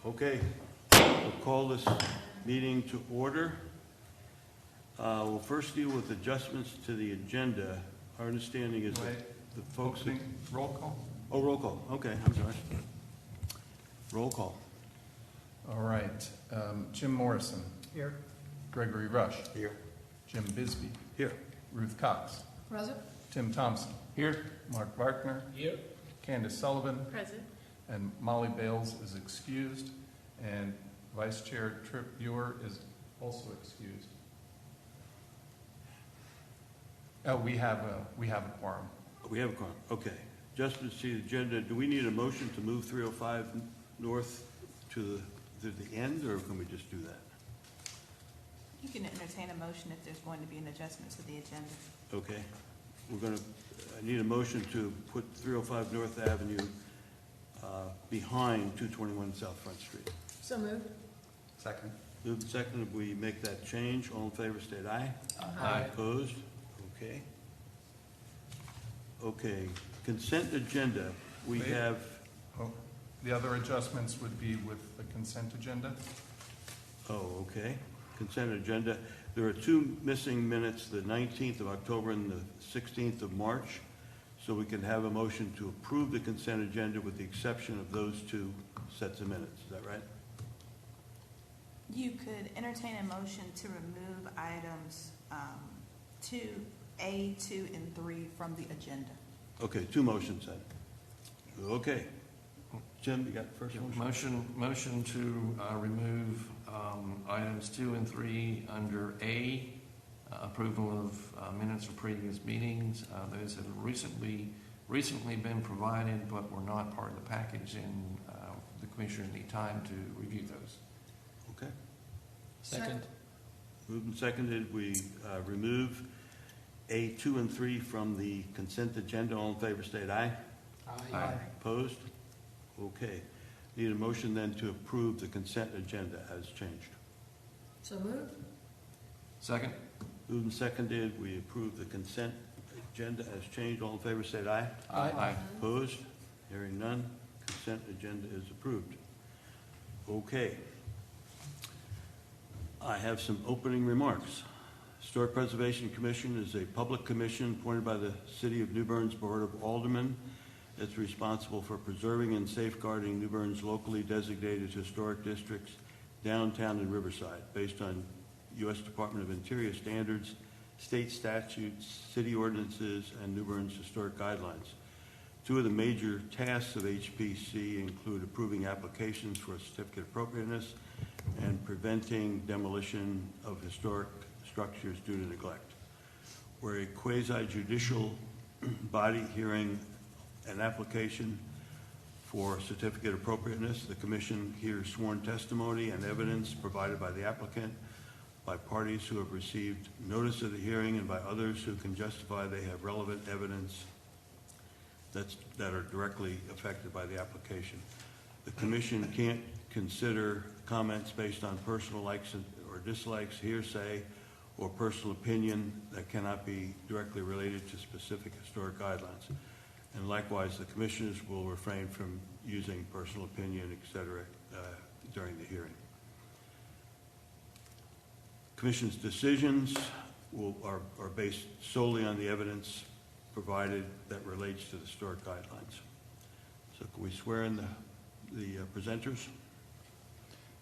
Okay, we'll call this meeting to order. We'll first deal with adjustments to the agenda. Our understanding is that the folks... Roll call? Oh, roll call. Okay, I'm sorry. Roll call. All right. Jim Morrison. Here. Gregory Rush. Here. Jim Bisbee. Here. Ruth Cox. Present. Tim Thompson. Here. Mark Barkner. Here. Candace Sullivan. Present. And Molly Bales is excused. And Vice Chair Tripp Buer is also excused. Oh, we have a quorum. We have a quorum. Okay. Adjustments to the agenda. Do we need a motion to move 305 North to the end, or can we just do that? You can entertain a motion if there's going to be an adjustment to the agenda. Okay. We're going to need a motion to put 305 North Avenue behind 221 South Front Street. So moved. Second. Moved and seconded. We make that change. All in favor, state aye. Aye. Opposed? Okay. Okay. Consent agenda. We Wait. have... Oh, the other adjustments would be with the consent agenda. Oh, okay. Consent agenda. There are two missing minutes, the 19th of October and the 16th of March. So we can have a motion to approve the consent agenda with the exception of those two sets of minutes. Is that right? You could entertain a motion to remove items 2A, 2, and 3 from the agenda. Okay, two motions then. Okay. Jim, you got the first motion? Motion to remove items 2 and 3 under A, approval of minutes of previous meetings. Those have recently been provided, but were not part of the package, and the commissioners need time to review those. Okay. Second. Moved and seconded. We remove A, 2, and 3 from the consent agenda. All in favor, state aye. Aye. Opposed? Okay. Need a motion then to approve the consent agenda as changed. So moved. Second. Moved and seconded. We approve the consent agenda as changed. All in favor, state aye. Aye. Opposed? Hearing none. Consent agenda is approved. Okay. I have some opening remarks. Historic Preservation Commission is a public commission appointed by the City of New Bern's Board of Aldermen. It's responsible for preserving and safeguarding New Bern's locally designated historic districts, downtown and Riverside, based on U.S. Department of Interior standards, state statutes, city ordinances, and New Bern's historic guidelines. Two of the major tasks of HPC include approving applications for a certificate of appropriateness and preventing demolition of historic structures due to neglect. We're a quasi-judicial body hearing an application for certificate of appropriateness. The commission hears sworn testimony and evidence provided by the applicant, by parties who have received notice of the hearing, and by others who can justify they have relevant evidence that are directly affected by the application. The commission can't consider comments based on personal likes or dislikes, hearsay, or personal opinion that cannot be directly related to specific historic guidelines. And likewise, the commissioners will refrain from using personal opinion, etc., during the hearing. Commission's decisions are based solely on the evidence provided that relates to the historic guidelines. So can we swear in the presenters?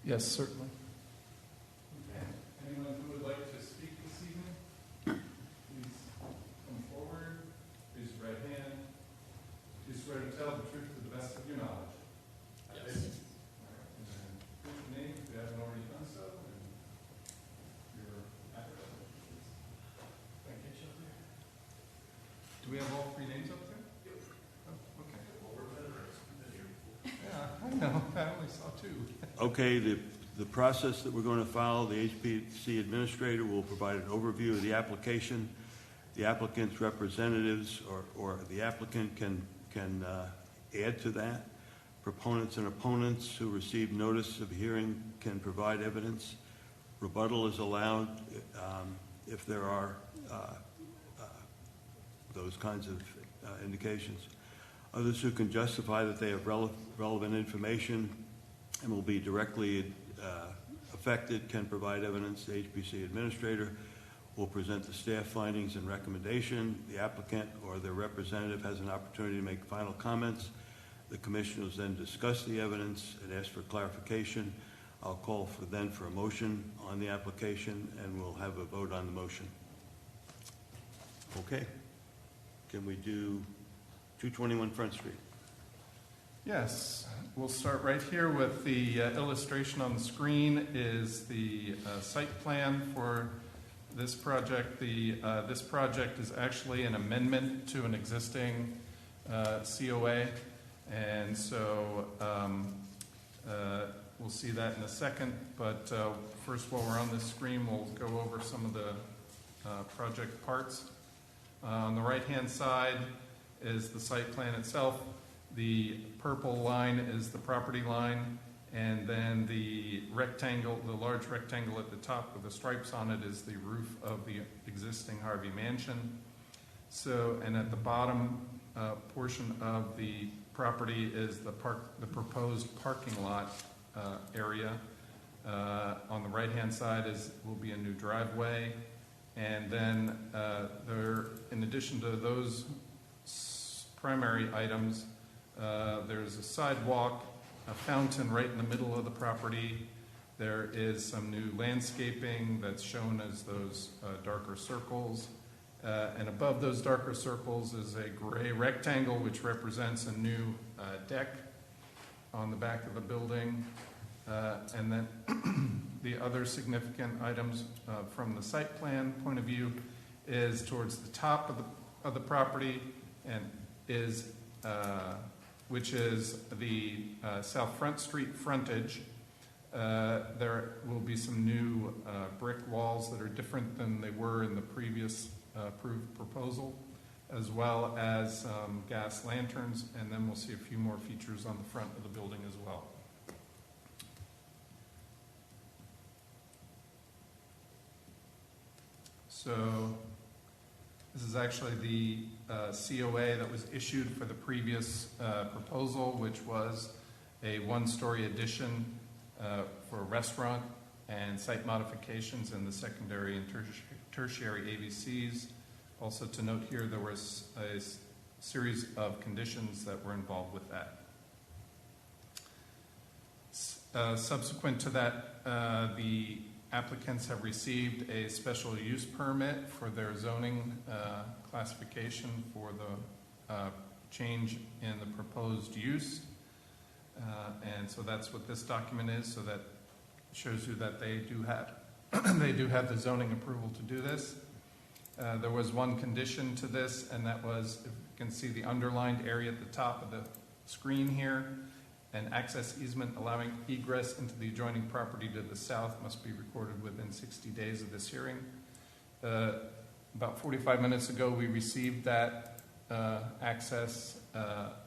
Yes, certainly. Okay. Anyone who would like to speak this evening, please come forward. Raise your right hand. Do you swear to tell the truth to the best of your knowledge? Yes. All right. And then prove your name if you haven't already done so, and your address. Thank you. Do we have all three names up there? Yep. Oh, okay. Yeah, I know. I only saw two. Okay, the process that we're going to follow, the HPC administrator will provide an overview of the application. The applicant's representatives or the applicant can add to that. Proponents and opponents who receive notice of hearing can provide evidence. Rebuttal is allowed if there are those kinds of indications. Others who can justify that they have relevant information and will be directly affected can provide evidence. The HPC administrator will present the staff findings and recommendation. The applicant or their representative has an opportunity to make final comments. The commission will then discuss the evidence and ask for clarification. I'll call for a motion on the application, and we'll have a vote on the motion. Okay. Can we do 221 Front Street? Yes, we'll start right here with the illustration on the screen is the site plan for this project. This project is actually an amendment to an existing COA, and so we'll see that in a second. But first, while we're on this screen, we'll go over some of the project parts. On the right-hand side is the site plan itself. The purple line is the property line, and then the rectangle, the large rectangle at the top with the stripes on it, is the roof of the existing Harvey mansion. So, and at the bottom portion of the property is the proposed parking lot area. On the right-hand side will be a new driveway, and then in addition to those primary items, there's a sidewalk, a fountain right in the middle of the property. There is some new landscaping that's shown as those darker circles. And above those darker circles is a gray rectangle which represents a new deck on the back of the building. And then the other significant items from the site plan point of view is towards the top of the property, and which is the South Front Street frontage. There will be some new brick walls that are different than they were in the previous approved proposal, as well as gas lanterns, and then we'll see a few more features on the front of the building as well. So this is actually the COA that was issued for the previous proposal, which was a one-story addition for a restaurant and site modifications in the secondary and tertiary AVCs. Also to note here, there was a series of conditions that were involved with that. Subsequent to that, the applicants have received a special use permit for their zoning classification for the change in the proposed use. And so that's what this document is, so that shows you that they do have they do have the zoning approval to do this. There was one condition to this, and that was, if you can see the underlined area at the top of the screen here, an access easement allowing egress into the adjoining property to the south must be recorded within 60 days of this hearing. About 45 minutes ago, we received that access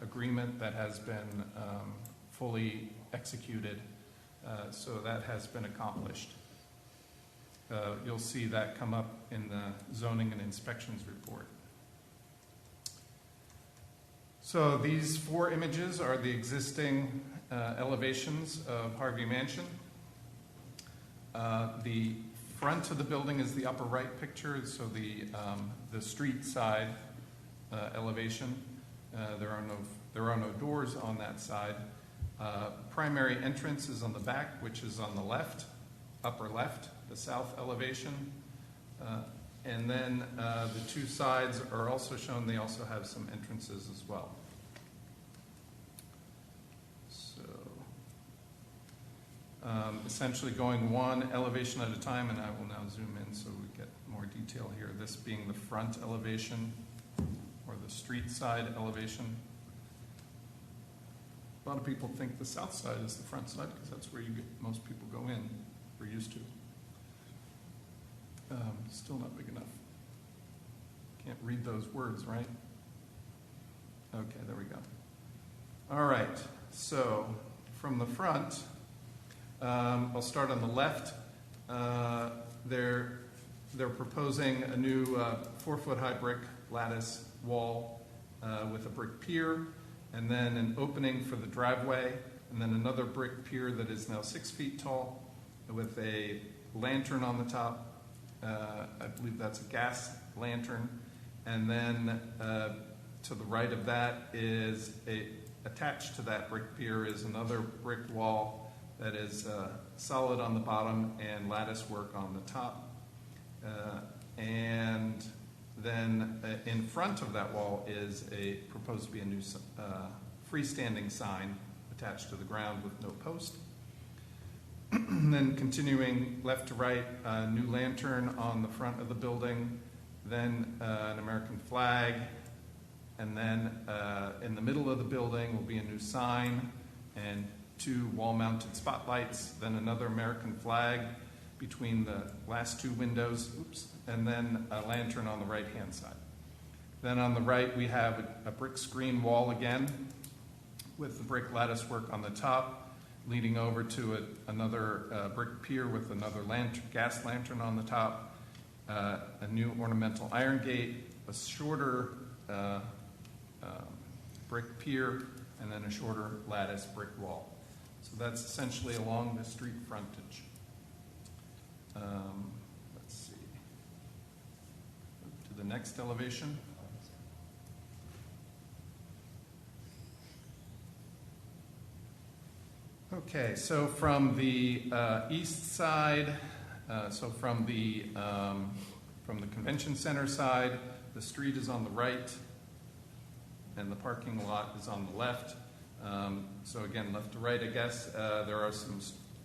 agreement that has been fully executed, so that has been accomplished. You'll see that come up in the zoning and inspections report. So these four images are the existing elevations of Harvey Mansion. The front of the building is the upper right picture, so the street side elevation. There are no doors on that side. Primary entrance is on the back, which is on the left, upper left, the south elevation. And then the two sides are also shown. They also have some entrances as well. So essentially going one elevation at a time, and I will now zoom in so we get more detail here. This being the front elevation or the street side elevation. A lot of people think the south side is the front side because that's where most people go in. We're used to. Still not big enough. Can't read those words, right? Okay, there we go. All right, so from the front, I'll start on the left. They're proposing a new 4-foot high brick lattice wall with a brick pier, and then an opening for the driveway and then another brick pier that is now 6 feet tall with a lantern on the top. I believe that's a gas lantern. And then to the right of that is attached to that brick pier is another brick wall that is solid on the bottom and lattice work on the top. And then in front of that wall is proposed to be a new freestanding sign attached to the ground with no post. And then continuing left to right, a new lantern on the front of the building, then an American flag, and then in the middle of the building will be a new sign and 2 wall-mounted spotlights, then another American flag between the last 2 windows, and then a lantern on the right-hand side. Then on the right we have a brick screen wall again with the brick lattice work on the top, leading over to another brick pier with another gas lantern on the top, a new ornamental iron gate, a shorter brick pier, and then a shorter lattice brick wall. So that's essentially along the street frontage. Let's see. Move to the next elevation. Okay, so from the east side, from the convention center side, the street is on the right, and the parking lot is on the left. So again, left to right, I guess.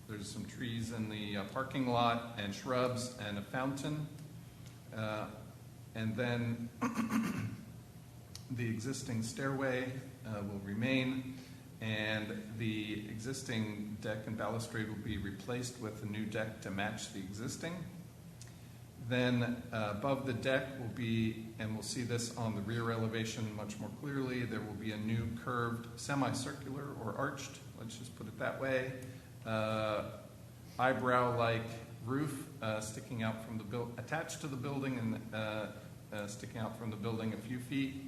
There's some trees in the parking lot and shrubs and a fountain, and then the existing stairway will remain. And the existing deck and balustrade will be replaced with a new deck to match the existing. Then above the deck will be, and we'll see this on the rear elevation much more clearly, there will be a new curved semicircular or arched, let's just put it that way, eyebrow-like roof sticking out from the attached to the building and sticking out from the building a few feet,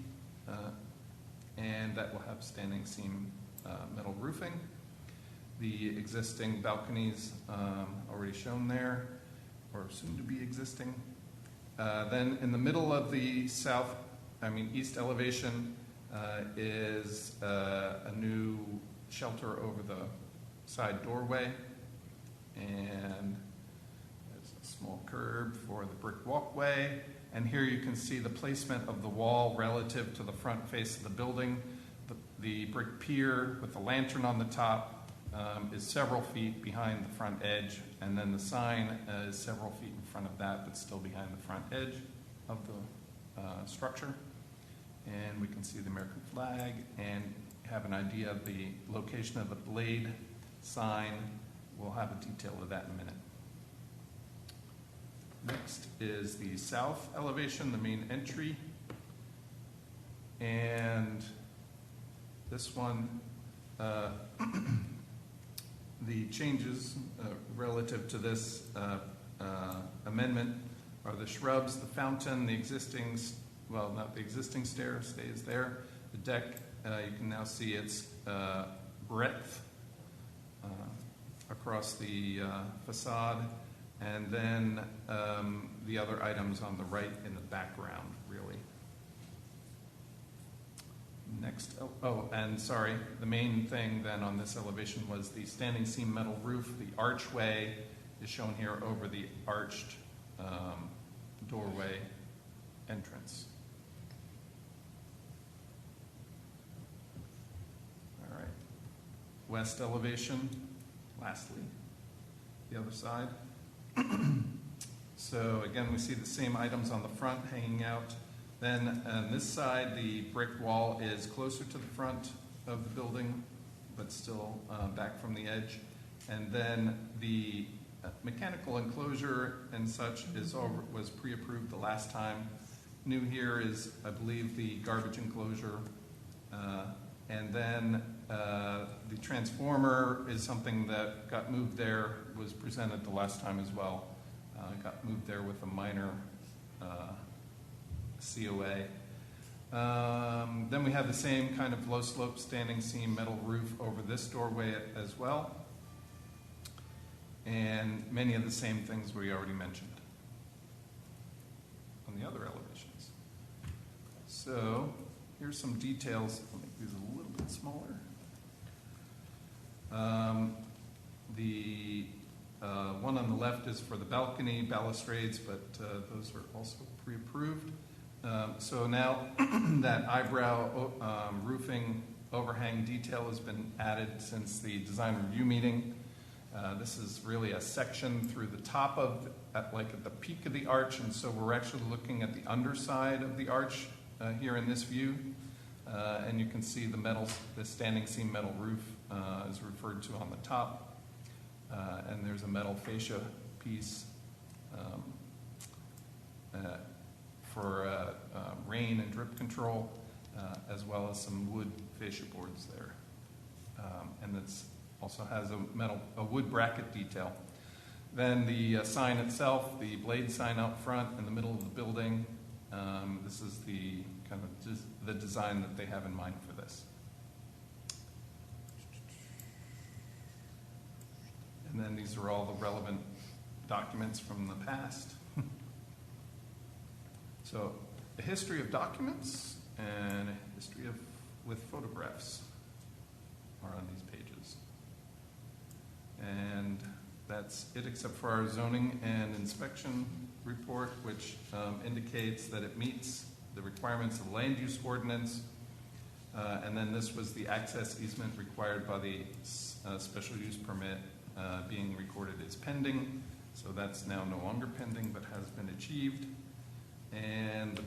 and that will have standing seam metal roofing. The existing balconies already shown there, or soon to be existing. Then in the middle of the east elevation is a new shelter over the side doorway, and there's a small curb for the brick walkway. And here you can see the placement of the wall relative to the front face of the building. The brick pier with the lantern on the top is several feet behind the front edge, and then the sign is several feet in front of that, but still behind the front edge of the structure. And we can see the American flag and have an idea of the location of the blade sign. We'll have a detail of that in a minute. Next is the south elevation, the main entry. And this one, the changes relative to this amendment are the shrubs, the fountain, the existing, well, not the existing stair stays there. The deck, you can now see its breadth across the facade, and then the other items on the right in the background, really. Next, the main thing then on this elevation was the standing seam metal roof. The archway is shown here over the arched doorway entrance. All right. West elevation, lastly, the other side. So again, we see the same items on the front hanging out. Then on this side, the brick wall is closer to the front of the building, but still back from the edge. And then the mechanical enclosure and such was pre-approved the last time. New here is, I believe, the garbage enclosure. And then the transformer is something that got moved there, was presented the last time as well. Got moved there with a minor COA. Then we have the same kind of low slope standing seam metal roof over this doorway as well. And many of the same things we already mentioned on the other elevations. So here's some details. I'll make these a little bit smaller. The one on the left is for the balcony balustrades, but those are also pre-approved. So now that eyebrow roofing overhang detail has been added since the design review meeting. This is really a section through the top of, at the peak of the arch, and so we're actually looking at the underside of the arch here in this view. And you can see the standing seam metal roof is referred to on the top. And there's a metal fascia piece for rain and drip control, as well as some wood fascia boards there. And it's also has a wood bracket detail. Then the sign itself, the blade sign out front in the middle of the building. This is the kind of just the design that they have in mind for this. And then these are all the relevant documents from the past. So a history of documents and a history with photographs are on these pages. And that's it except for our zoning and inspection report, which indicates that it meets the requirements of the land use ordinance. And then this was the access easement required by the special use permit being recorded as pending. So that's now no longer pending, but has been achieved. And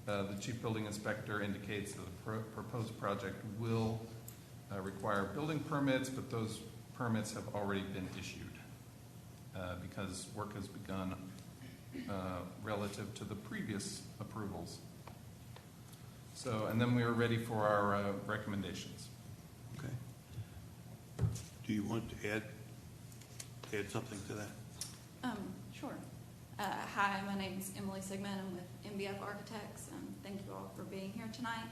the chief building inspector indicates that the proposed project will require building permits, but those permits have already been issued because work has begun relative to the previous approvals. So, and then we are ready for our recommendations. Okay. Do you want to add something to that? Sure. Hi, my name is Emily Sigmund. I'm with MBF Architects. Thank you all for being here tonight.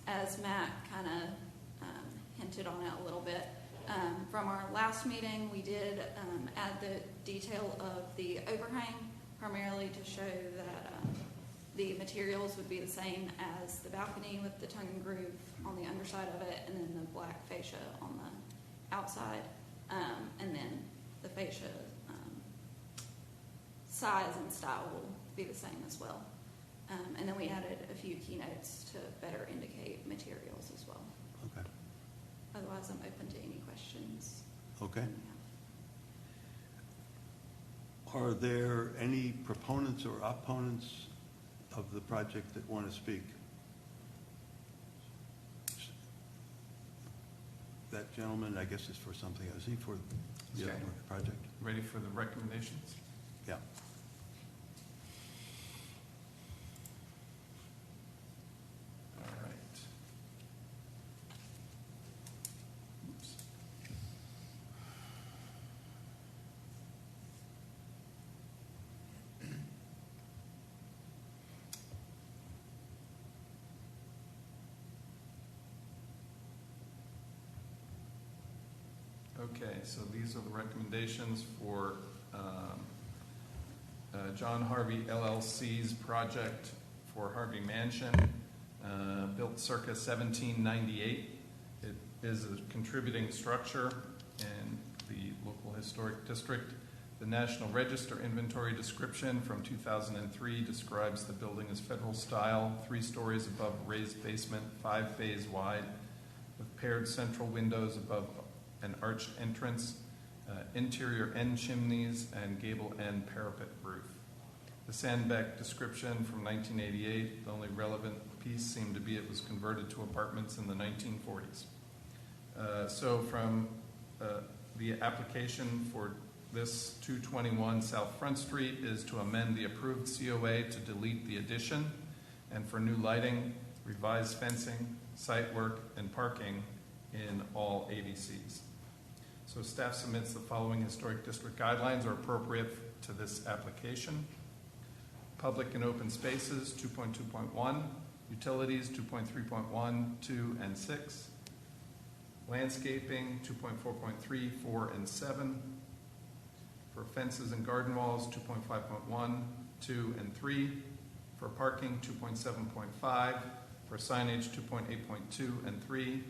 As Matt kind of hinted on it a little bit, from our last meeting, we did add the detail of the overhang, primarily to show that the materials would be the same as the balcony with the tongue and groove on the underside of it, and then the black fascia on the outside, and then the fascia size and style will be the same as well. And then we added a few keynotes to better indicate materials as well. Okay. Otherwise, I'm open to any questions. Okay. Are there any proponents or opponents of the project that want to speak? That gentleman, I guess, is for something. Is he for the Okay. project? Ready for the recommendations? Yeah. All right. Oops. Okay, so these are the recommendations for John Harvey LLC's project for Harvey Mansion, built circa 1798. It is a contributing structure in the local historic district. The National Register inventory description from 2003 describes the building as federal style, 3 stories above a raised basement, 5 bays wide, with paired central windows above an arched entrance, interior end chimneys, and gable end parapet roof. The Sandbeck description from 1988, the only relevant piece seemed to be it was converted to apartments in the 1940s. So from the application for this 221 South Front Street is to amend the approved COA to delete the addition, and for new lighting, revised fencing, site work, and parking in all AVCs. So staff submits the following historic district guidelines are appropriate to this application. Public and open spaces, 2.2.1. Utilities, 2.3.1, 2, and 6. Landscaping, 2.4.3, 4, and 7. For fences and garden walls, 2.5.1, 2, and 3. For parking, 2.7.5. For signage, 2.8.2 and 3.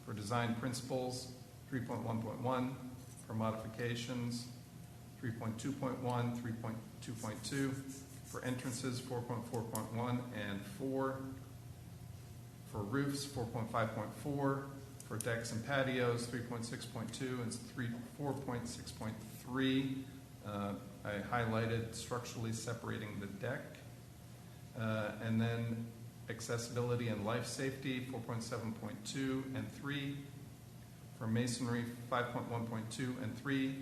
For design principles, 3.1.1. For modifications, 3.2.1, 3.2.2. For entrances, 4.4.1 and 4. For roofs, 4.5.4. For decks and patios, 3.6.2 and 4.6.3. I highlighted structurally separating the deck. And then accessibility and life safety, 4.7.2 and 3. For masonry, 5.1.2 and 3.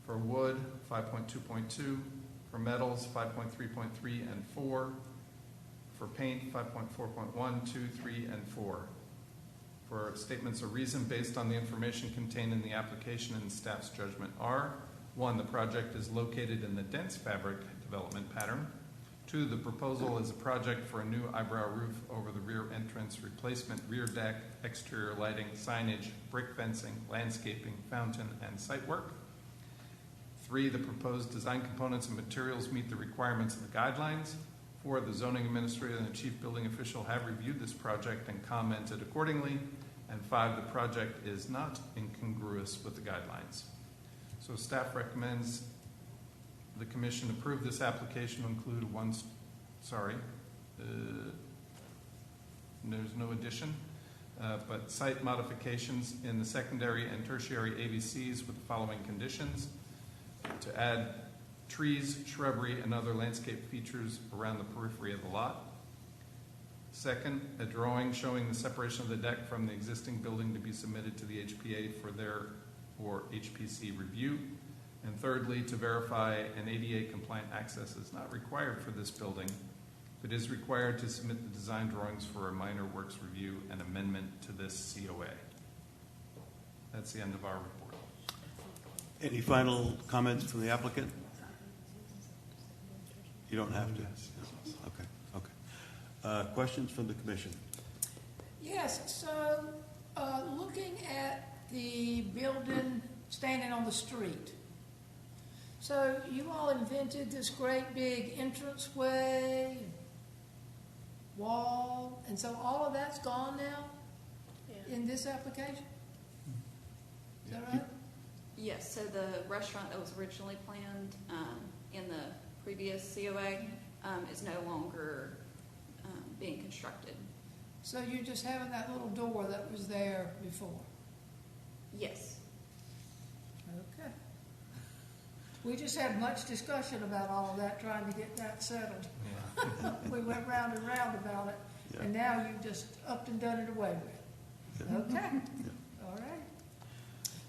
For wood, 5.2.2. For metals, 5.3.3 and 4. For paint, 5.4.1, 2, 3, and 4. For statements of reason based on the information contained in the application and staff's judgment are: 1, the project is located in the dense fabric development pattern. 2, the proposal is a project for a new eyebrow roof over the rear entrance, replacement rear deck, exterior lighting, signage, brick fencing, landscaping, fountain, and site work. 3, the proposed design components and materials meet the requirements of the guidelines. 4, the zoning administrator and the chief building official have reviewed this project and commented accordingly. And 5, the project is not incongruous with the guidelines. So staff recommends the commission approve this application to include there's no addition, but site modifications in the secondary and tertiary AVCs with the following conditions: to add trees, shrubbery, and other landscape features around the periphery of the lot. Second, a drawing showing the separation of the deck from the existing building to be submitted to the HPA for their or HPC review. And thirdly, to verify an ADA compliant access is not required for this building, but is required to submit the design drawings for a minor works review and amendment to this COA. That's the end of our report. Any final comments from the applicant? You don't have to. Okay. Questions from the commission? Yes, so looking at the building standing on the street. So you all invented this great big entranceway, wall, and so all of that's gone now in this application? Is that right? Yes, so the restaurant that was originally planned in the previous COA is no longer being constructed. So you're just having that little door that was there before? Yes. Okay. We just had much discussion about all of that, trying to get that settled. Yeah. We went round and round about it, and now you've just upped and done it away with. Okay. All right.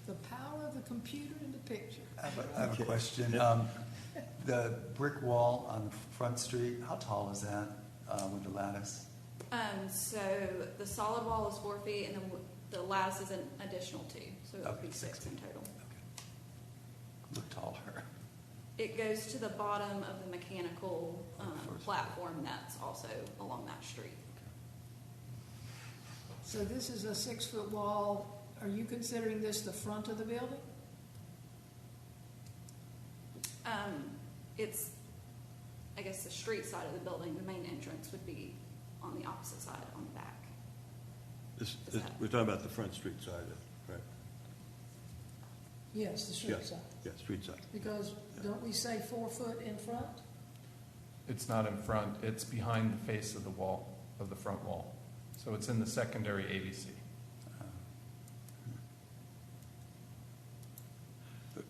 The power of the computer in the picture. I have a question. The brick wall on the front street, how tall is that with the lattice? So the solid wall is 4 feet, and then the lattice is an additional 2, so it would be 6 in total. Okay. Look taller. It goes to the bottom of the mechanical platform that's also along that street. So this is a 6-foot wall. Are you considering this the front of the building? It's, I guess, the street side of the building. The main entrance would be on the opposite side, on the back. We're talking about the front street side, right? Yes, the street side. Yeah, street side. Because don't we say 4 foot in front? It's not in front, it's behind the face of the wall, of the front wall. So it's in the secondary AVC.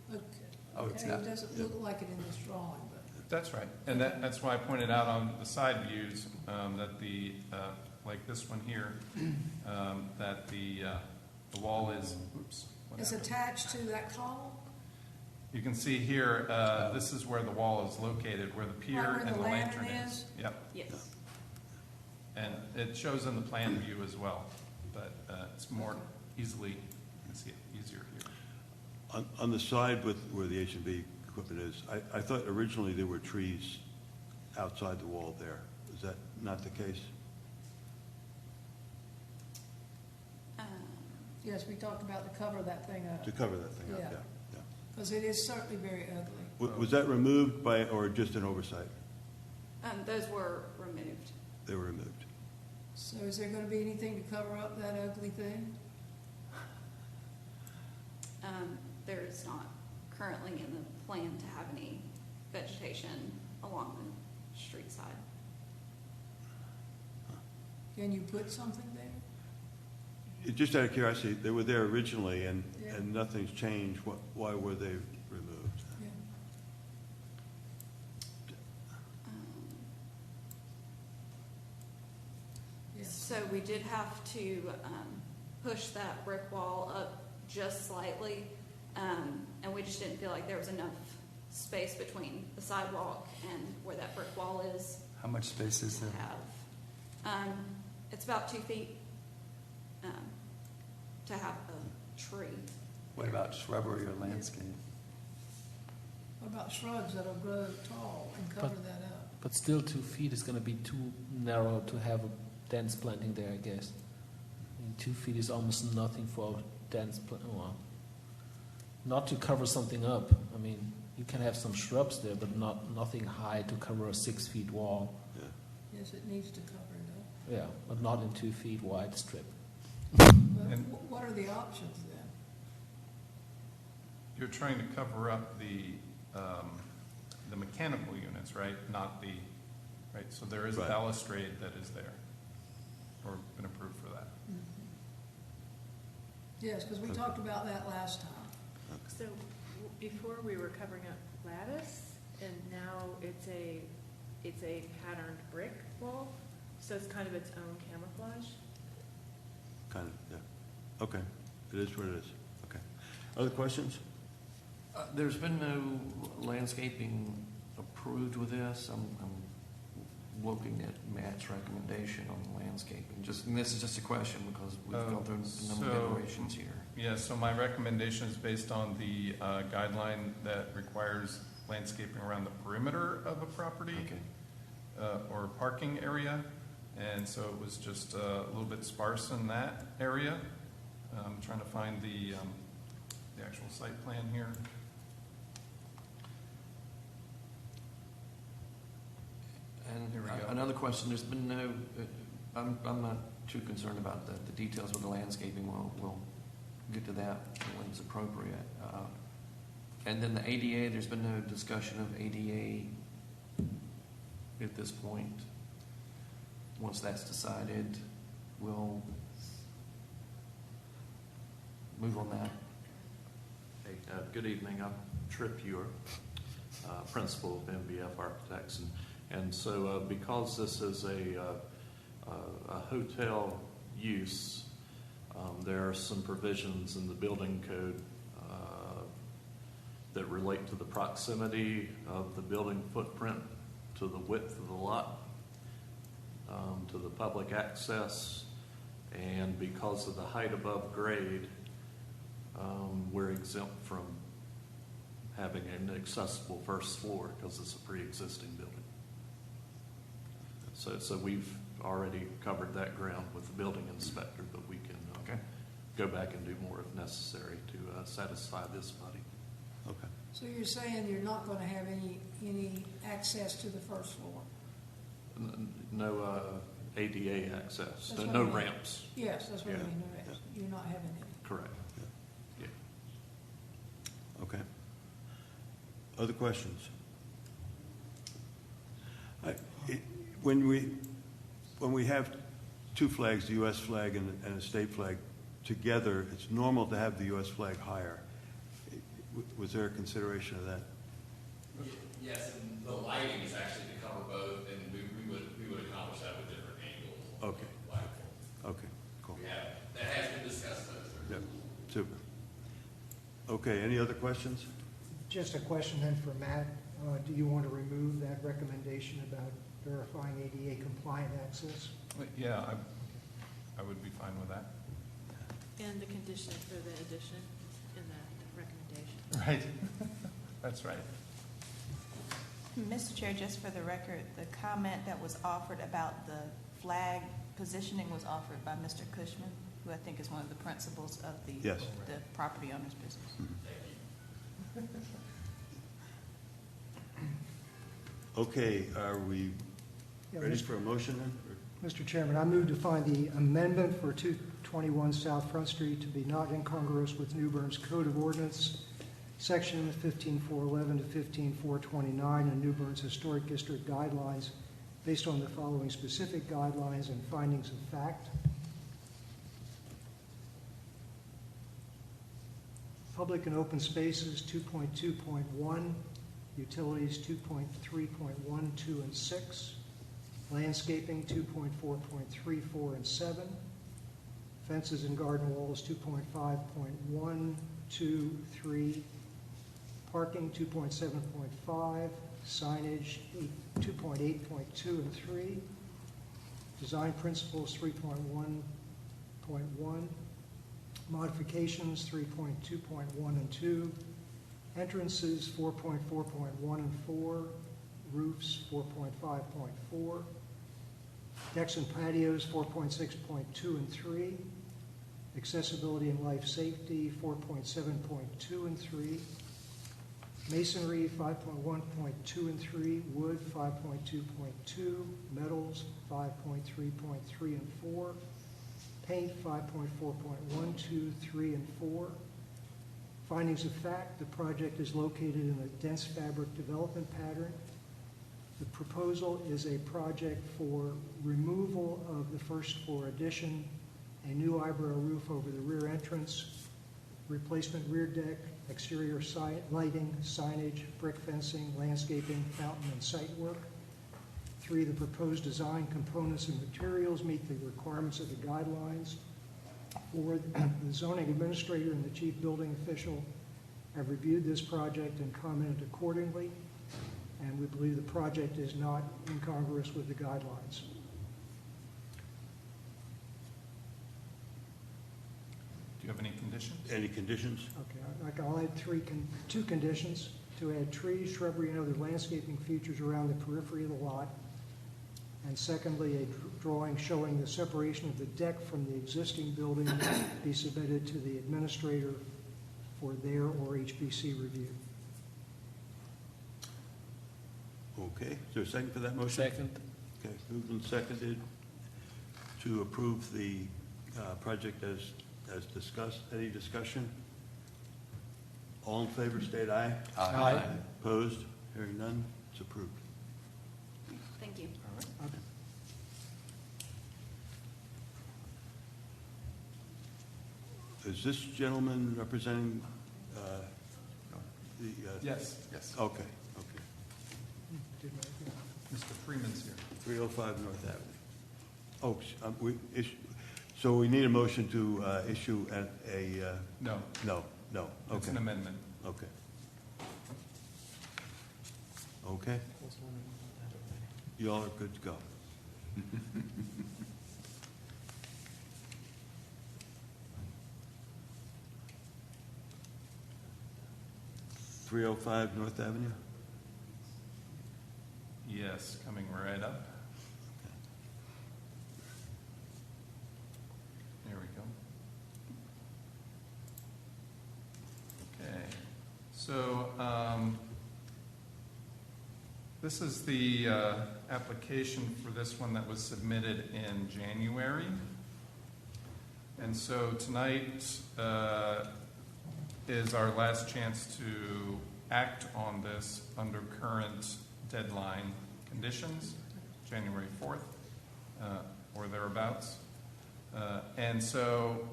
Okay. Oh, it's Okay, not. it doesn't look like it in this drawing, but. That's right, and that's why I pointed out on the side views that the, like this one here, that the wall is, what It's happened? attached to that column? You can see here, this is where the wall is located, where the pier Right where and the the lantern lantern is. is? Yep, Yes. and it shows in the plan view as well, but it's more easily, you can see it easier here. On the side with where the H&B equipment is, I thought originally there were trees outside the wall there. Is that not the case? Yes, we talked about to cover that thing up, To cover that thing up, Yeah. yeah. because it is certainly very ugly. Was that removed by, or just an oversight? Those were removed. They were removed. So is there gonna be anything to cover up that ugly thing? There's not currently in the plan to have any vegetation along the street side. Can you put something there? Just out of curiosity, they were there originally and, Yeah. and nothing's changed. Why were they removed? Yeah. Yes. So we did have to push that brick wall up just slightly, and we just didn't feel like there was enough space between the sidewalk and where that brick wall is How much space is to there? have. It's about 2 feet to have a tree. What about shrubbery or landscape? What about shrubs that'll grow tall and cover that up? But still 2 feet is going to be too narrow to have a dense planting there, I guess. I mean, 2 feet is almost nothing for a dense well, not to cover something up. I mean, you can have some shrubs there, but nothing high to cover a 6 feet wall. Yeah. Yes, it needs to cover it up. Yeah, but not in 2 feet wide strip. But And- what are the options then? You're trying to cover up the mechanical units, right? Not the, right, so there is a Right. balustrade that is there, or been approved for that. Yes, because we talked about that last time. So before we were covering up lattice, and now it's a patterned brick wall, so it's kind of its own camouflage. Kind of, yeah. Okay. It is what it is. Okay. Other questions? There's been no landscaping approved with this. I'm looking at Matt's recommendation on the landscaping. And this is just a question because we've gone through a number of iterations here. Yeah, so my recommendation is based on the guideline that requires landscaping around the perimeter of a property or parking area. And so it was just a little bit sparse in that area. I'm trying to find the actual site plan here. And Here we go. another question, there's been no, I'm not too concerned about the details with the landscaping. We'll get to that when it's appropriate. And then the ADA, there's been no discussion of ADA at this point. Once that's decided, we'll move on that. Hey, good evening. I'm Trip Ewer, principal of MBF Architects, and so because this is a hotel use, there are some provisions in the building code that relate to the proximity of the building footprint to the width of the lot, to the public access, and because of the height above grade, we're exempt from having an accessible first floor because it's a pre-existing building. So we've already covered that ground with the building inspector, but we can go back and do more if necessary to satisfy this body. Okay. So you're saying you're not going to have any access to the first floor? No ADA access, That's what no I mean. ramps. Yes, that's what I Yeah. mean, no, you're not having any. Correct. Yeah. Okay. Other questions? When we have two flags, the U.S. flag and a state flag together, it's normal to have the U.S. flag higher. Was there a consideration of that? Yes, and the lighting is actually to cover both, and we would accomplish that with different angles. Okay. Okay, cool. That has been discussed though. Yep, super. Okay, any other questions? Just a question then for Matt. Do you want to remove that recommendation about verifying ADA compliant access? Yeah, I would be fine with that. And the condition for the addition in that recommendation. Right. That's right. Mr. Chair, just for the record, the comment that was offered about the flag positioning was offered by Mr. Cushman, who I think is one of the principals of the Yes. the property owner's business. Okay, are we Yeah, ready Mr. for a motion then? Mr. Chairman, I move to find the amendment for 221 South Front Street to be not incongruous with New Bern's Code of Ordinance, Section 15411 to 15429, and New Bern's Historic District Guidelines, based on the following specific guidelines and findings of fact. Public and open spaces, 2.2.1, utilities, 2.3.1, 2, and 6. Landscaping, 2.4.3, 4, and 7. Fences and garden walls, 2.5.1, 2, 3. Parking, 2.7.5. Signage, 2.8.2 and 3. Design principles, 3.1.1. Modifications, 3.2.1 and 2. Entrances, 4.4.1 and 4. Roofs, 4.5.4. Decks and patios, 4.6.2 and 3. Accessibility and life safety, 4.7.2 and 3. Masonry, 5.1.2 and 3. Wood, 5.2.2. Metals, 5.3.3 and 4. Paint, 5.4.1, 2, 3, and 4. Findings of fact, the project is located in a dense fabric development pattern. The proposal is a project for removal of the first floor addition, a new eyebrow roof over the rear entrance, replacement rear deck, exterior lighting, signage, brick fencing, landscaping, fountain, and site work. 3, the proposed design components and materials meet the requirements of the guidelines. 4, the zoning administrator and the chief building official have reviewed this project and commented accordingly, and we believe the project is not incongruous with the guidelines. Do you have any conditions? Any conditions? Okay, I'll add 2 conditions: to add trees, shrubbery, and other landscaping features around the periphery of the lot. And secondly, a drawing showing the separation of the deck from the existing building be submitted to the administrator for their or HBC review. Okay, is there a second for that motion? Second. Okay, moved and seconded to approve the project as discussed. Any discussion? All in favor, state aye. Aye. Opposed? Hearing none, it's approved. Thank you. Is this gentleman representing the... Yes. Yes. Okay. Mr. Freeman's here. 305 North Avenue. Oh, so we need a motion to issue a... No, No, it's okay. an amendment. Okay. Okay? You all are good to go. .305 North Avenue? Yes, coming right up. There we go. Okay, so this is the application for this one that was submitted in January. And so tonight is our last chance to act on this under current deadline conditions, January 4th or thereabouts. And so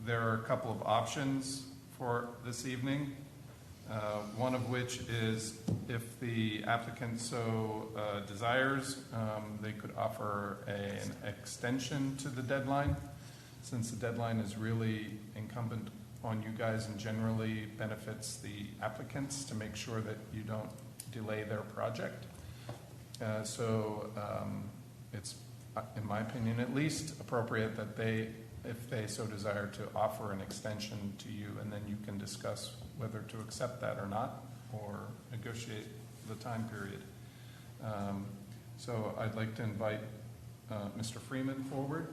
there are a couple of options for this evening, one of which is if the applicant so desires, they could offer an extension to the deadline, since the deadline is really incumbent on you guys and generally benefits the applicants to make sure that you don't delay their project. So it's, in my opinion at least, appropriate that they if they so desire, to offer an extension to you, and then you can discuss whether to accept that or not, or negotiate the time period. So I'd like to invite Mr. Freeman forward,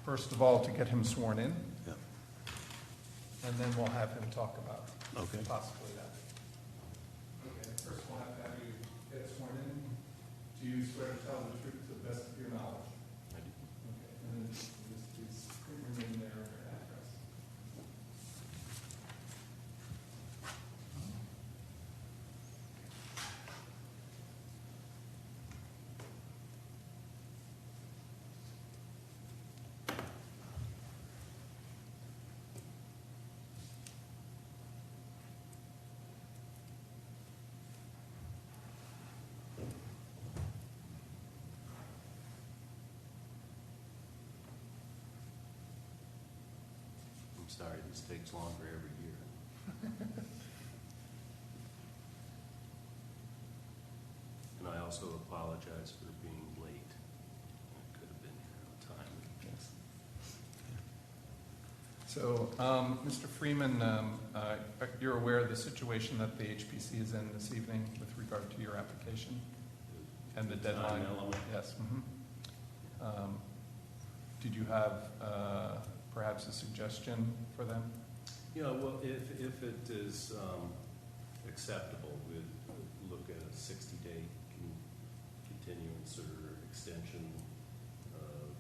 first of all, to get him sworn in. Yeah. And then we'll have him talk about Okay. possibly that. Okay, first we'll have to have you get sworn in. Do you swear to tell the truth to the best of your knowledge? I do. Okay, and then just please put your name there and your address. I'm sorry, this takes longer every year. And I also apologize for being late. I could have been here on time. Yes. So, Mr. Freeman, you're aware of the situation that the HPC is in this evening with regard to your application and the deadline? Time element. Yes. Did you have perhaps a suggestion for them? Yeah, well, if it is acceptable, we'd look at a 60-day continuance or extension of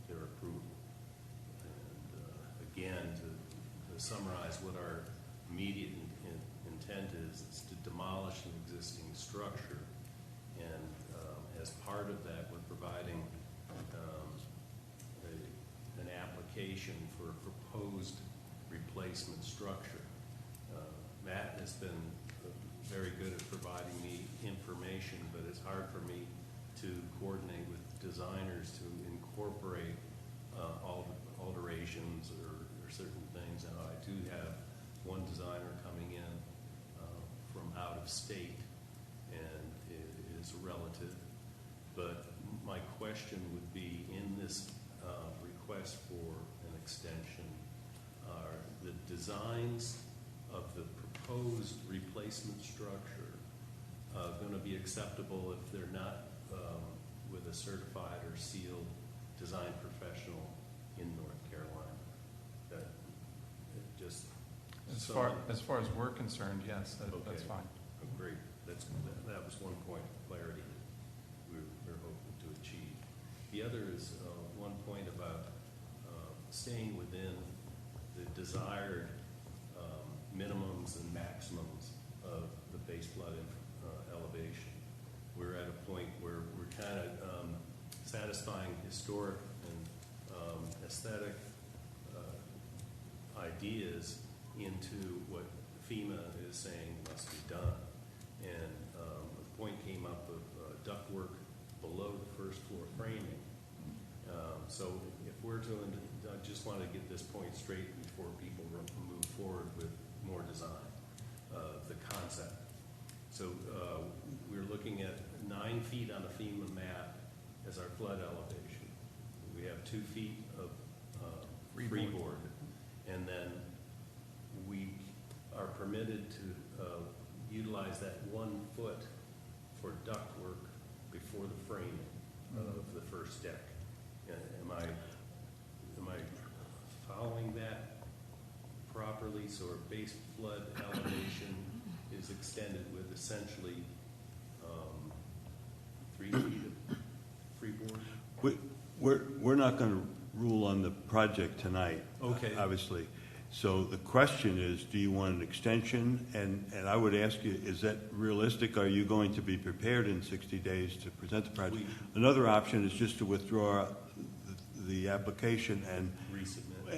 their approval. And again, to summarize what our immediate intent is to demolish an existing structure. And as part of that, we're providing an application for a proposed replacement structure. Matt has been very good at providing me information, but it's hard for me to coordinate with designers to incorporate alterations or certain things. Now, I do have one designer coming in from out of state, and it is a relative. But my question would be, in this request for an extension, are the designs of the proposed replacement structure going to be acceptable if they're not with a certified or sealed design professional in North Carolina? That it just As far as we're concerned, yes, that's Okay. fine. Oh, great. That was one point of clarity that we're hoping to achieve. The other is one point about staying within the desired minimums and maximums of the base flood elevation. We're at a point where we're kind of satisfying historic and aesthetic ideas into what FEMA is saying must be done. And a point came up of ductwork below the first floor framing. So if we're doing, I just want to get this point straight before people move forward with more design of the concept. So we're looking at 9 feet on the FEMA map as our flood elevation. We have 2 feet of freeboard, and then we are permitted to utilize that 1 foot for ductwork before the framing of the first deck. Am I following that properly? So our base flood elevation is extended with essentially 3 feet of freeboard? We're not going to rule on the project tonight. Okay. Obviously. So the question is, do you want an extension? And I would ask you, is that realistic? Are you going to be prepared in 60 days to present the project? Another option is just to withdraw the application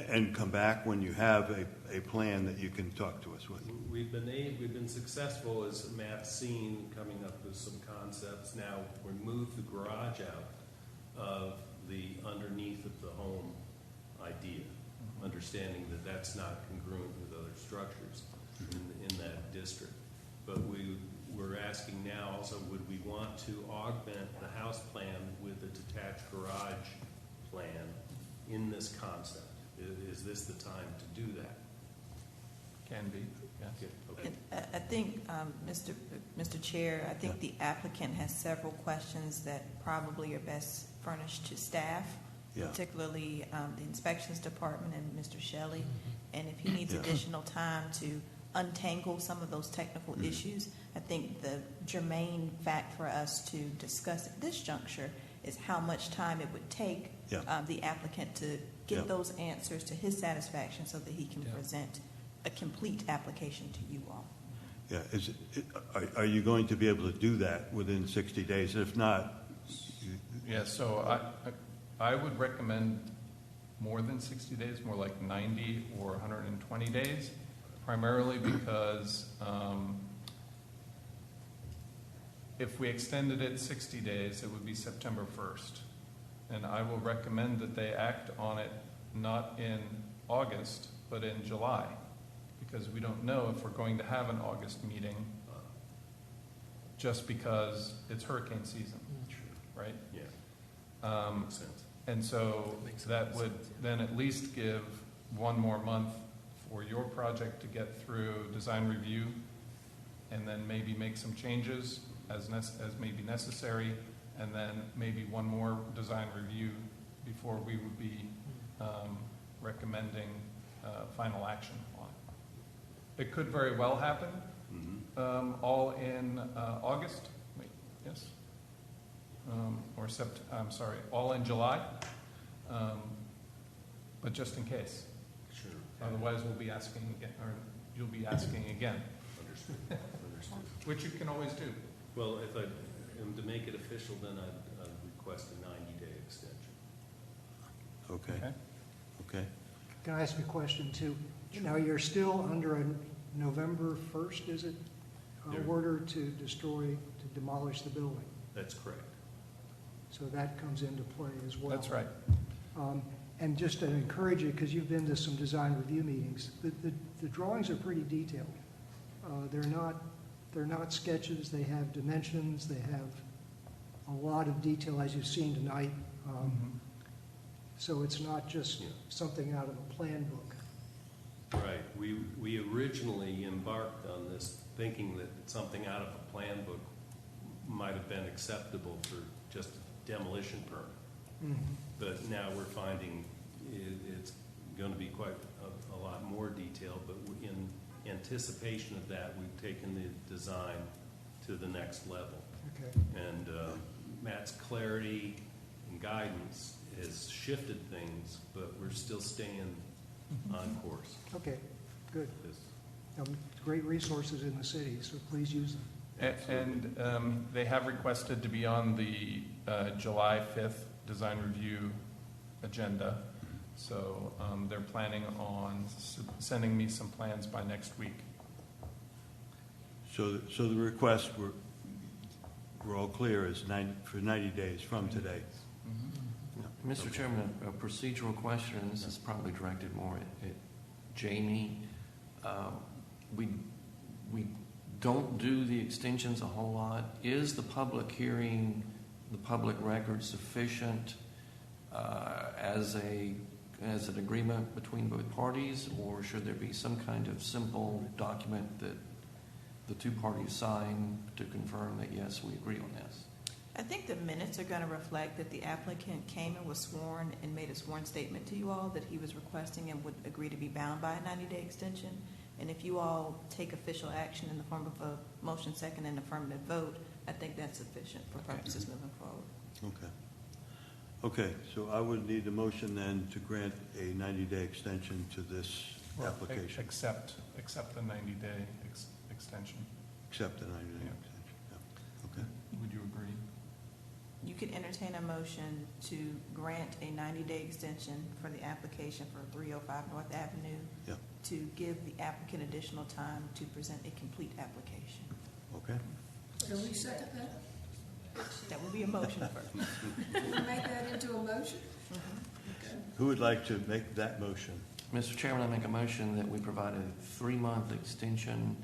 and come back when you have a plan that you can talk to us with. We've been successful, as Matt's seen, coming up with some concepts. Now we move the garage out of the underneath of the home idea, understanding that that's not congruent with other structures in that district. But we're asking now also, would we want to augment the house plan with a detached garage plan in this concept? Is this the time to do that? Can be, yes. Okay. And I think, Mr. Chair, I think the applicant has several questions that probably are best furnished to staff, Yeah. particularly the inspections department and Mr. Shelley. And if he needs Yeah. additional time to untangle some of those technical issues, I think the germane fact for us to discuss at this juncture is how much time it would take Yeah. the applicant to get Yeah. those answers to his satisfaction so that he can Yeah. present a complete application to you all. Yeah, are you going to be able to do that within 60 days? If not, Yeah, so I would recommend more than 60 days, more like 90 or 120 days, primarily because if we extended it 60 days, it would be September 1st. And I will recommend that they act on it not in August, but in July, because we don't know if we're going to have an August meeting just because it's hurricane season, right? Yeah, makes sense. And so that would then at least give one more month for your project to get through design review, and then maybe make some changes as may be necessary, and then maybe one more design review before we would be recommending final action on it. It could very well happen all in August. Wait, yes? All in July, but just in case. Sure. Otherwise, we'll be asking again, or you'll be asking again, Understood. Understood. which you can always do. Well, if I am to make it official, then I'd request a 90-day extension. okay, okay. Can I ask a question too? Now, you're still under a November 1st, is it? There- Order to demolish the building. That's correct. So that comes into play as well. That's right. And just to encourage you, because you've been to some design review meetings, the drawings are pretty detailed. They're not sketches, they have dimensions, they have a lot of detail, as you've seen tonight. So it's not just something out of a plan book. Right. We originally embarked on this thinking that something out of a plan book might have been acceptable for just a demolition permit. But now we're finding it's going to be quite a lot more detailed, but in anticipation of that, we've taken the design to the next level. Okay. And Matt's clarity and guidance has shifted things, but we're still staying on course. Okay, good. Yes. Great resources in the city, so please use them. And they have requested to be on the July 5th design review agenda. So they're planning on sending me some plans by next week. So the request, we're all clear, is for 90 days from today. Mr. Chairman, a procedural question, and this is probably directed more at Jamie. We don't do the extensions a whole lot. Is the public hearing, the public record sufficient as an agreement between both parties, or should there be some kind of simple document that the two parties sign to confirm that, yes, we agree on this? I think the minutes are going to reflect that the applicant came and was sworn and made a sworn statement to you all that he was requesting and would agree to be bound by a 90-day extension. And if you all take official action in the form of a motion, second, and affirmative vote, I think that's sufficient for purposes moving forward. Okay, so I would need a motion then to grant a 90-day extension to this application. Accept the 90-day extension. Accept the 90-day extension, yeah. Okay. Would you agree? You could entertain a motion to grant a 90-day extension for the application for 305 North Avenue Yeah. to give the applicant additional time to present a complete application. Okay. Can we second that? That would be a motion first. Can we make that into a motion? Okay. Who would like to make that motion? Mr. Chairman, I make a motion that we provide a 3-month extension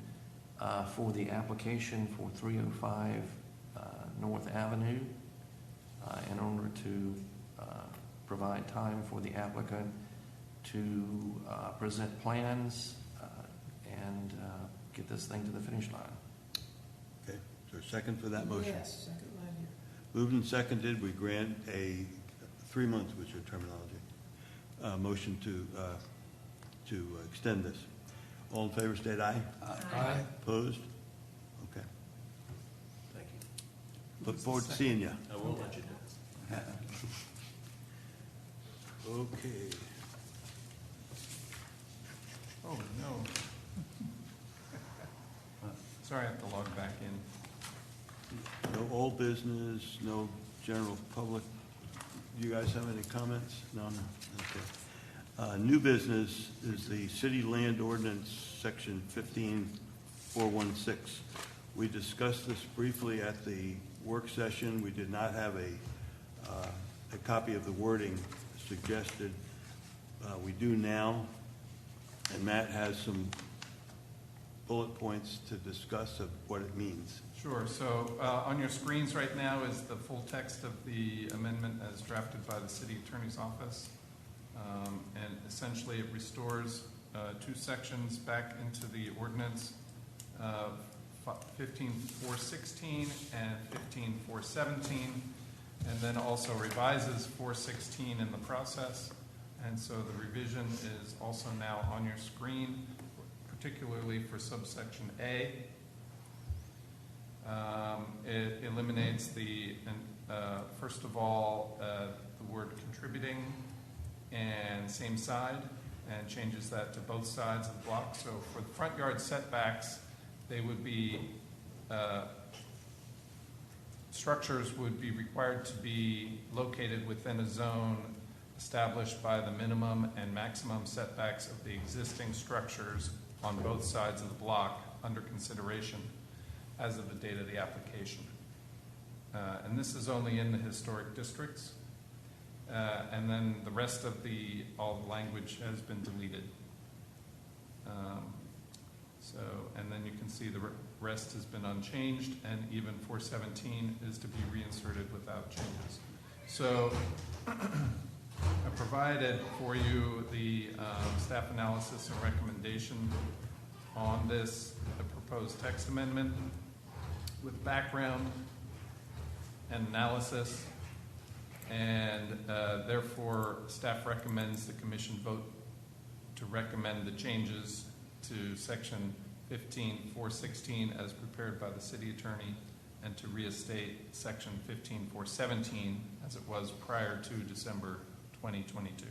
for the application for 305 North Avenue in order to provide time for the applicant to present plans and get this thing to the finish line. Okay, is there a second for that motion? Yes, second right here. Moved and seconded, we grant a 3 months, was your terminology, motion to extend this. All in favor, state aye. Aye. Opposed? Okay. Thank you. Look forward to seeing you. I won't let you down. Okay. Oh, no. Sorry, I have to log back in. No old business, no general public. Do you guys have any comments? No? Okay. New business is the city land ordinance, section 15416. We discussed this briefly at the work session. We did not have a copy of the wording suggested. We do now, and Matt has some bullet points to discuss of what it means. Sure. So on your screens right now is the full text of the amendment as drafted by the city attorney's office. And essentially it restores two sections back into the ordinance, 15416 and 15417, and then also revises 416 in the process. And so the revision is also now on your screen, particularly for subsection A. It eliminates the, first of all, the word contributing and same side, and changes that to both sides of the block. So for the front yard setbacks, they would be, structures would be required to be located within a zone established by the minimum and maximum setbacks of the existing structures on both sides of the block under consideration as of the date of the application. And this is only in the historic districts. And then the rest of all the language has been deleted. And then you can see the rest has been unchanged, and even 417 is to be reinserted without changes. So I provided for you the staff analysis and recommendation on this, the proposed text amendment with background and analysis, and therefore staff recommends the commission vote to recommend the changes to section 15416 as prepared by the city attorney, and to reinstate section 15417 as it was prior to December 2022.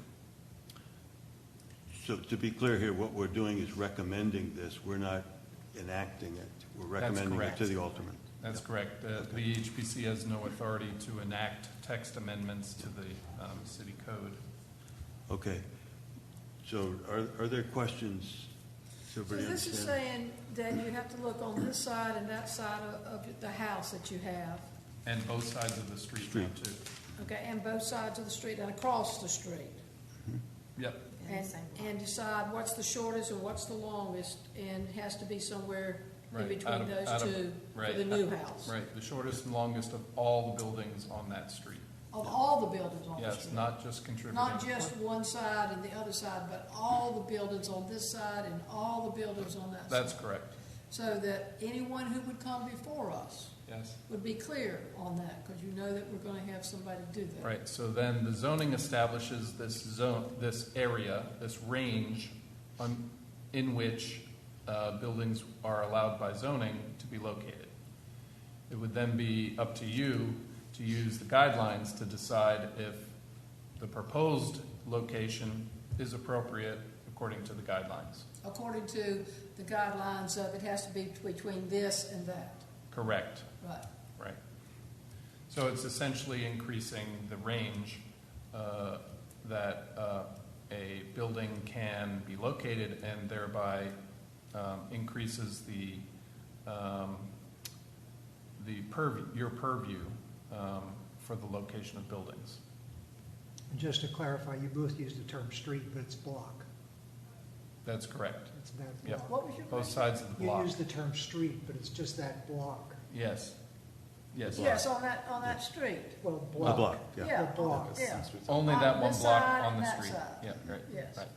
So to be clear here, what we're doing is recommending this. We're not enacting it. We're recommending it to the alderman. That's correct. The HPC has no authority to enact text amendments to the city code. Okay. So are there questions? So this is saying that you have to look on this side and that side of the house that you have. And both sides of the street now, too. Okay, and both sides of the street and across the street. Yep. And decide what's the shortest and what's the longest, and has to be somewhere in between those two for the new house. Right, the shortest and longest of all the buildings on that street. Of all the buildings on the street? Yes, not just contributing. Not just one side and the other side, but all the buildings on this side and all the buildings on that side? That's correct. So that anyone who would come before us would be clear on that, because you know that we're going to have somebody do that. Right, so then the zoning establishes this zone, this area, this range in which buildings are allowed by zoning to be located. It would then be up to you to use the guidelines to decide if the proposed location is appropriate according to the guidelines. According to the guidelines of it has to be between this and that. Correct. Right. Right. So it's essentially increasing the range that a building can be located, and thereby increases your purview for the location of buildings. And just to clarify, you both use the term street, but it's block. That's correct. It's that Yep. block. What was your Both question? sides of the block. You use the term street, but it's just that block. Yes. Yes. Yes, on that street. Well, The block. block, yeah. Yeah, block. yeah. Only On that one this block side on and the that street. side. Yeah, right. Yes. Right.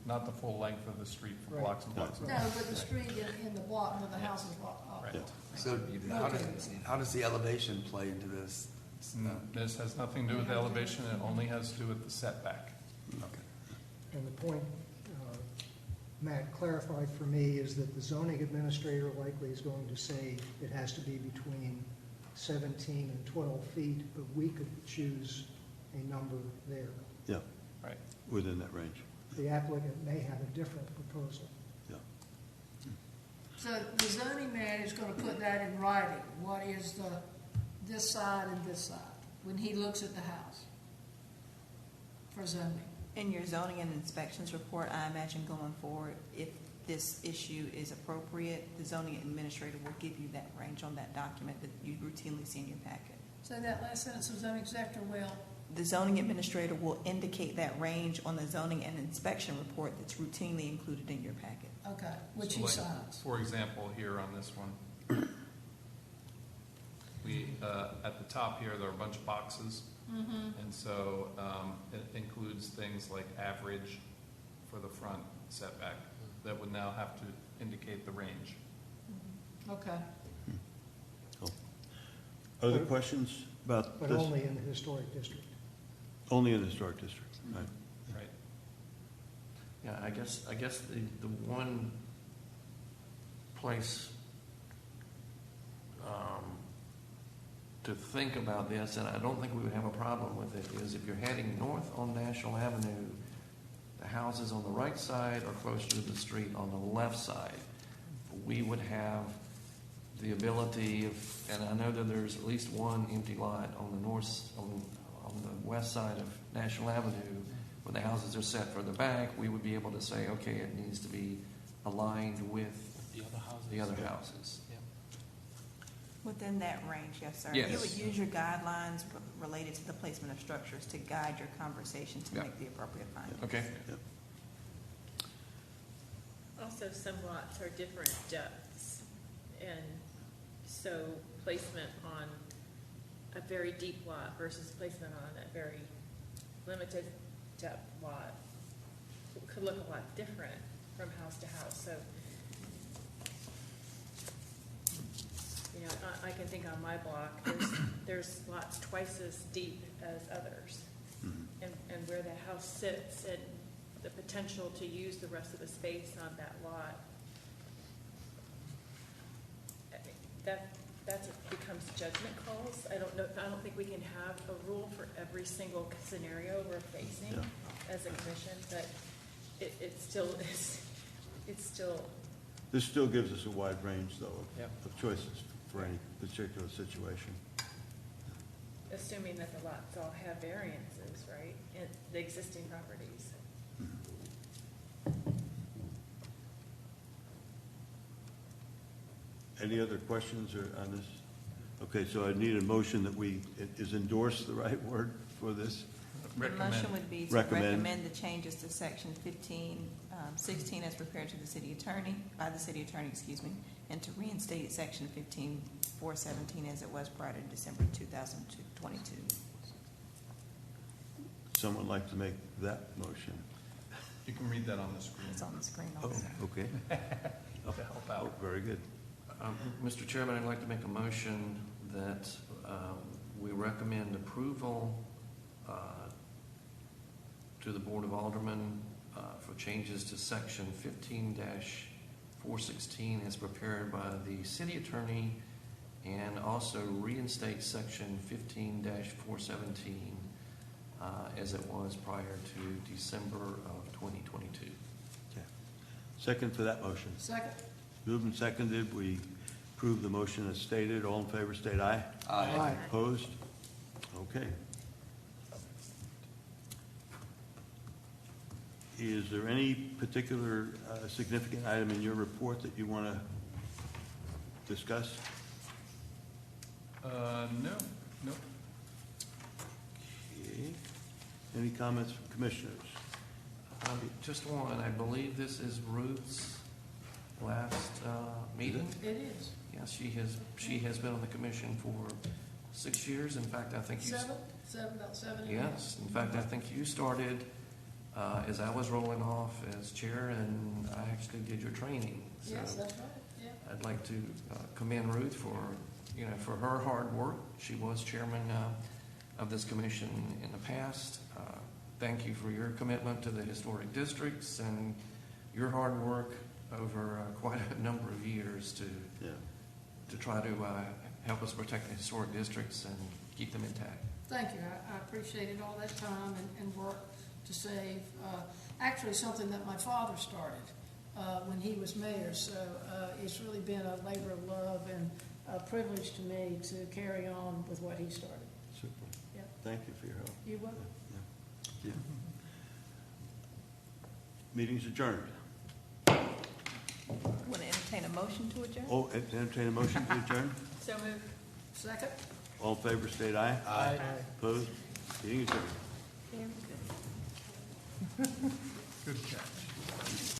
Not the full length of the street for Right. blocks and blocks. No, but the street in the block where the houses are. Right. So how does the elevation play into this? This has nothing to do with elevation, it only has to do with the setback. Okay. And the point Matt clarified for me is that the zoning administrator likely is going to say it has to be between 17 and 12 feet, but we could choose a number there. Yeah, Right. within that range. The applicant may have a different proposal. Yeah. So the zoning man is gonna put that in writing, what is this side and this side, when he looks at the house for zoning. In your zoning and inspections report, I imagine going forward, if this issue is appropriate, the zoning administrator will give you that range on that document that you routinely see in your packet. So that last sentence of zoning inspector will, The zoning administrator will indicate that range on the zoning and inspection report that's routinely included in your packet. okay, which So he like, signs. For example, here on this one, we, at the top here, there are a bunch of boxes. And so it includes things like average for the front setback that would now have to indicate the range. Okay. Cool. Other questions about But this? only in the historic district. Only in the historic district, right? Right. Yeah, I guess the one place to think about this, and I don't think we would have a problem with it, is if you're heading north on National Avenue, the houses on the right side are closer to the street on the left side. We would have the ability of, and I know that there's at least one empty lot on the north, on the west side of National Avenue, where the houses are set further back, we would be able to say, okay, it needs to be aligned with the other houses. Within that range, yes, sir. Yes. You would use your guidelines related to the placement of structures to guide your conversation to Yeah. make the appropriate findings. Okay? Also, some lots are different depths, and so placement on a very deep lot versus placement on a very limited depth lot could look a lot different from house to house, so, you know, I can think on my block, there's lots twice as deep as others. And where the house sits and the potential to use the rest of the space on that lot, that becomes judgment calls. I don't think we can have a rule for every single scenario we're facing as a commission, but it still is, it's still. This still gives us a wide range, though, Yep. of choices for any particular situation. Assuming that the lots all have variances, right, in the existing properties. Any other questions on this? Okay, so I need a motion that is endorse the right word for this? The motion would be to Recommend. recommend the changes to section 1516 as prepared to the city attorney, by the city attorney, and to reinstate section 15417 as it was prior to December 2022. Someone like to make that motion? You can read that on the screen. It's on the screen Oh, also. okay. To help out. Very good. Mr. Chairman, I'd like to make a motion that we recommend approval to the Board of Aldermen for changes to section 15-416 as prepared by the city attorney, and also reinstate section 15-417 as it was prior to December of 2022. Okay. Second for that motion. Second. Moved and seconded, we approve the motion as stated. All in favor, state aye. Aye. Opposed? Okay. Is there any particular significant item in your report that you want to discuss? No. Okay. Any comments from commissioners? Just one, I believe this is Ruth's last meeting. It is. Yes, she has been on the commission for 6 years. In fact, I think you. About 7 years. Yes, in fact, I think you started as I was rolling off as chair, and I actually did your training. So Yes, that's right, yeah. I'd like to commend Ruth for her hard work. She was chairman of this commission in the past. Thank you for your commitment to the historic districts and your hard work over quite a number of years to try to help us protect the historic districts and keep them intact. Thank you. I appreciated all that time and work to save. Actually, something that my father started when he was mayor. So it's really been a labor of love and a privilege to me to carry on with what he started. Super. Yeah. Thank you for your help. You're welcome. Yeah. Meeting's adjourned. Want to entertain a motion to adjourn? Oh, entertain a motion to adjourn? So moved. Second? All in favor, state aye. Aye. Opposed? Meeting adjourned. Very good. Good catch.